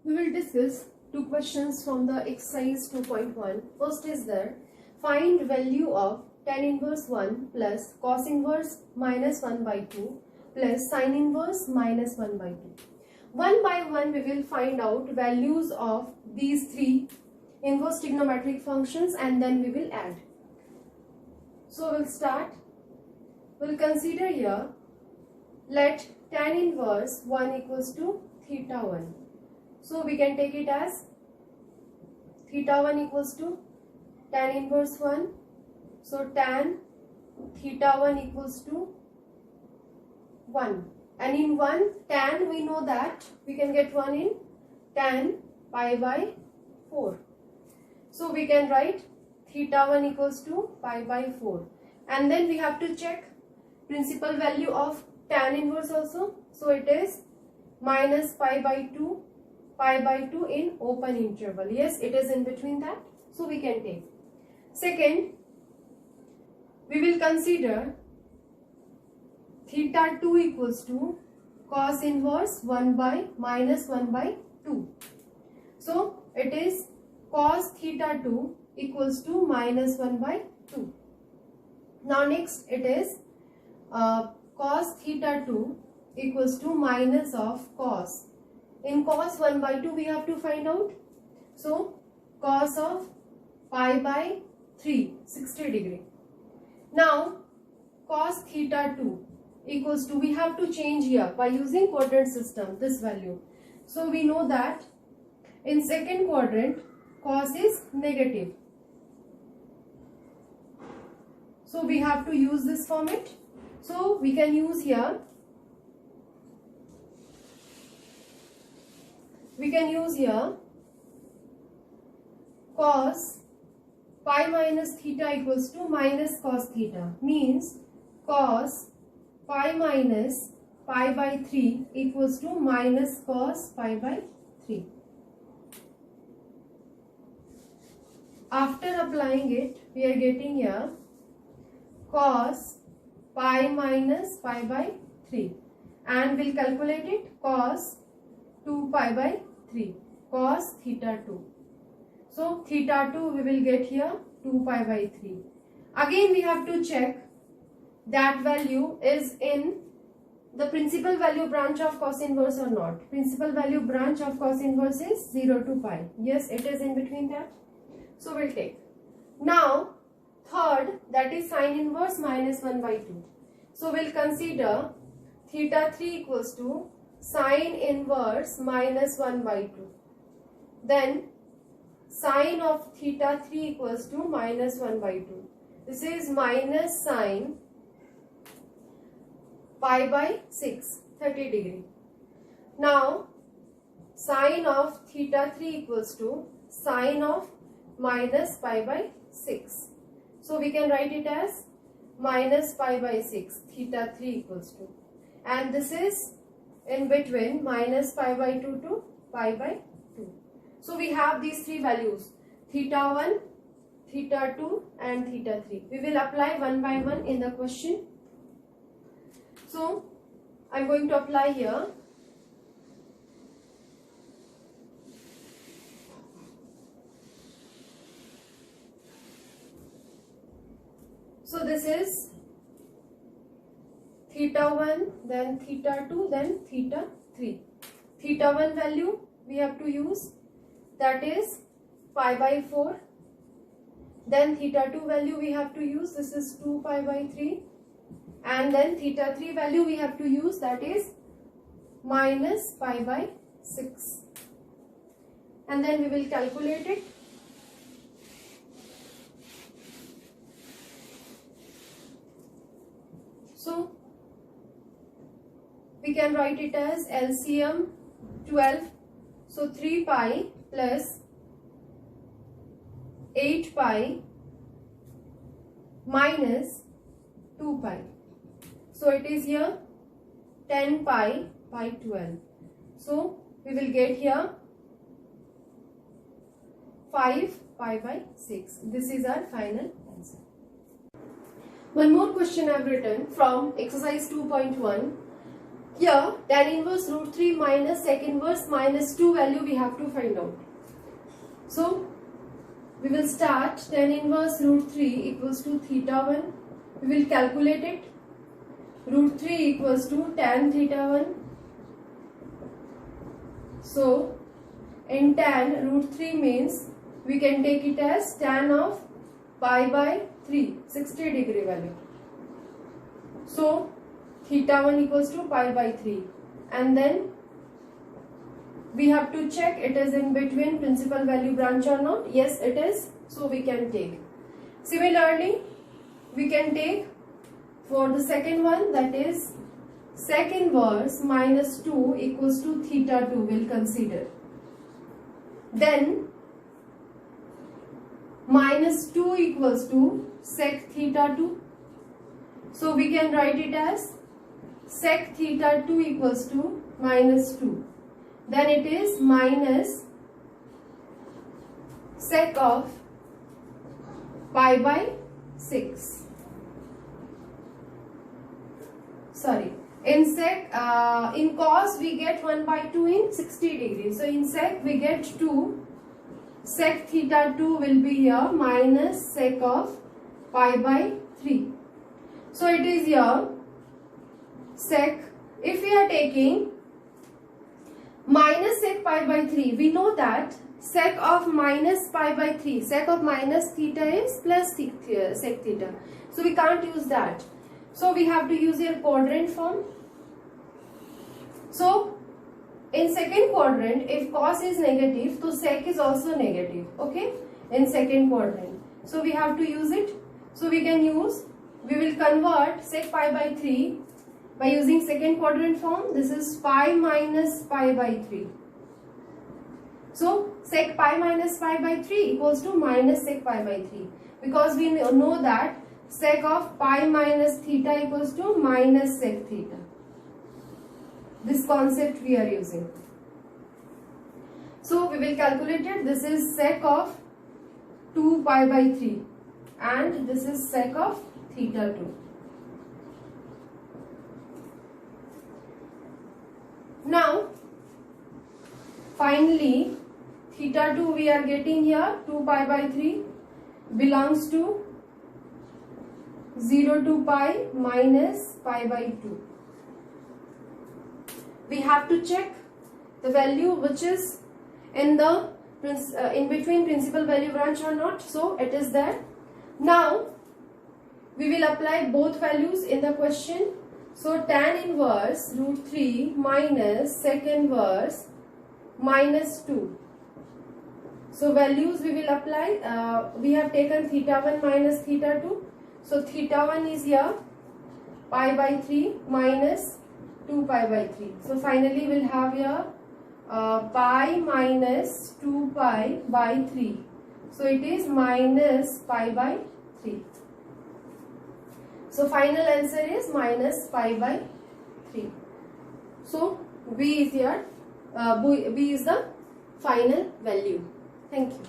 We will discuss two questions from the exercise 2.1. First is there, find value of tan inverse 1 plus cos inverse minus 1 by 2 plus sin inverse minus 1 by 2. One by one we will find out values of these three inverse trigonometric functions and then we will add. So we'll start. We'll consider here, let tan inverse 1 equals to theta 1. So we can take it as theta 1 equals to tan inverse 1. So tan theta 1 equals to 1. And in 1 tan we know that we can get 1 in tan pi by 4. So we can write theta 1 equals to pi by 4. And then we have to check principal value of tan inverse also. So it is minus pi by 2 in open interval. Yes, it is in between that. So we can take. Second, we will consider theta 2 equals to cos inverse 1 by minus 1 by 2. So it is cos theta 2 equals to minus 1 by 2. Now next it is cos theta 2 equals to minus of cos. In cos 1 by 2 we have to find out. So cos of pi by 3, 60 degree. Now cos theta 2 equals to, we have to change here by using quadrant system this value. So we know that in second quadrant cos is negative. So we have to use this format. So we can use here, cos pi minus theta equals to minus cos theta, means cos pi minus pi by 3 equals to minus cos pi by 3. After applying it, we are getting here cos pi minus pi by 3, and we'll calculate it cos 2 pi by 3, cos theta 2. So theta 2 we will get here 2 pi by 3. Again we have to check that value is in the principal value branch of cos inverse or not. Principal value branch of cos inverse is 0 to pi. Yes, it is in between that. So we'll take. Now third, that is sin inverse minus 1 by 2. So we'll consider theta 3 equals to sin inverse minus 1 by 2. Then sin of theta 3 equals to minus 1 by 2. This is minus sin pi by 6, 30 degree. Now sin of theta 3 equals to sin of minus pi by 6. So we can write it as minus pi by 6, theta 3 equals to. And this is in between minus pi by 2 to pi by 2. So we have these three values, theta 1, theta 2 and theta 3. We will apply one by one in the question. So I am going to apply here. So this is theta 1, then theta 2, then theta 3. Theta 1 value we have to use, that is pi by 4. Then theta 2 value we have to use, this is 2 pi by 3. And then theta 3 value we have to use, that is minus pi by 6. And then we will calculate it. So we can write it as LCM 12. So 3 pi plus 8 pi minus 2 pi. So it is here 10 pi by 12. So we will get here 5 pi by 6. This is our final answer. One more question I have written from exercise 2.1. Here tan inverse root 3 minus sec inverse minus 2 value we have to find out. So we will start tan inverse root 3 equals to theta 1. We will calculate it. Root 3 equals to tan theta 1. So in tan, root 3 means we can take it as tan of pi by 3, 60 degree value. So theta 1 equals to pi by 3, and then we have to check it is in between principal value branch or not. Yes, it is, so we can take. Similarly, we can take for the second one, that is sec inverse minus 2 equals to theta 2 will consider. Then minus 2 equals to sec theta 2. So we can write it as sec theta 2 equals to minus 2. Then it is minus sec of pi by 6. Sorry. In sec, in cos we get 1 by 2 in 60 degrees. So in sec we get 2. Sec theta 2 will be here minus sec of pi by 3. So it is here sec, if we are taking minus sec pi by 3, we know that sec of minus pi by 3, sec of minus theta is plus sec theta. So we can't use that. So we have to use your quadrant form. So in second quadrant, if cos is negative, so sec is also negative. Okay, in second quadrant. So we have to use it. So we can use, we will convert sec pi by 3 by using second quadrant form. This is pi minus pi by 3. So sec pi minus pi by 3 equals to minus sec pi by 3, because we know that sec of pi minus theta equals to minus sec theta. This concept we are using. So we will calculate it. This is sec of 2 pi by 3 and this is sec of theta 2. Now finally theta 2 we are getting here 2 pi by 3 belongs to 0 to pi minus pi by 2. We have to check the value which is in the in between principal value branch or not. So it is there. Now we will apply both values in the question. So tan inverse root 3 minus sec inverse minus 2. So values we will apply. We have taken theta 1 minus theta 2. So theta 1 is here pi by 3 minus 2 pi by 3. So finally we'll have here pi minus 2 pi by 3. So it is minus pi by 3. So final answer is minus pi by 3. So B is here, B is the final value. Thank you.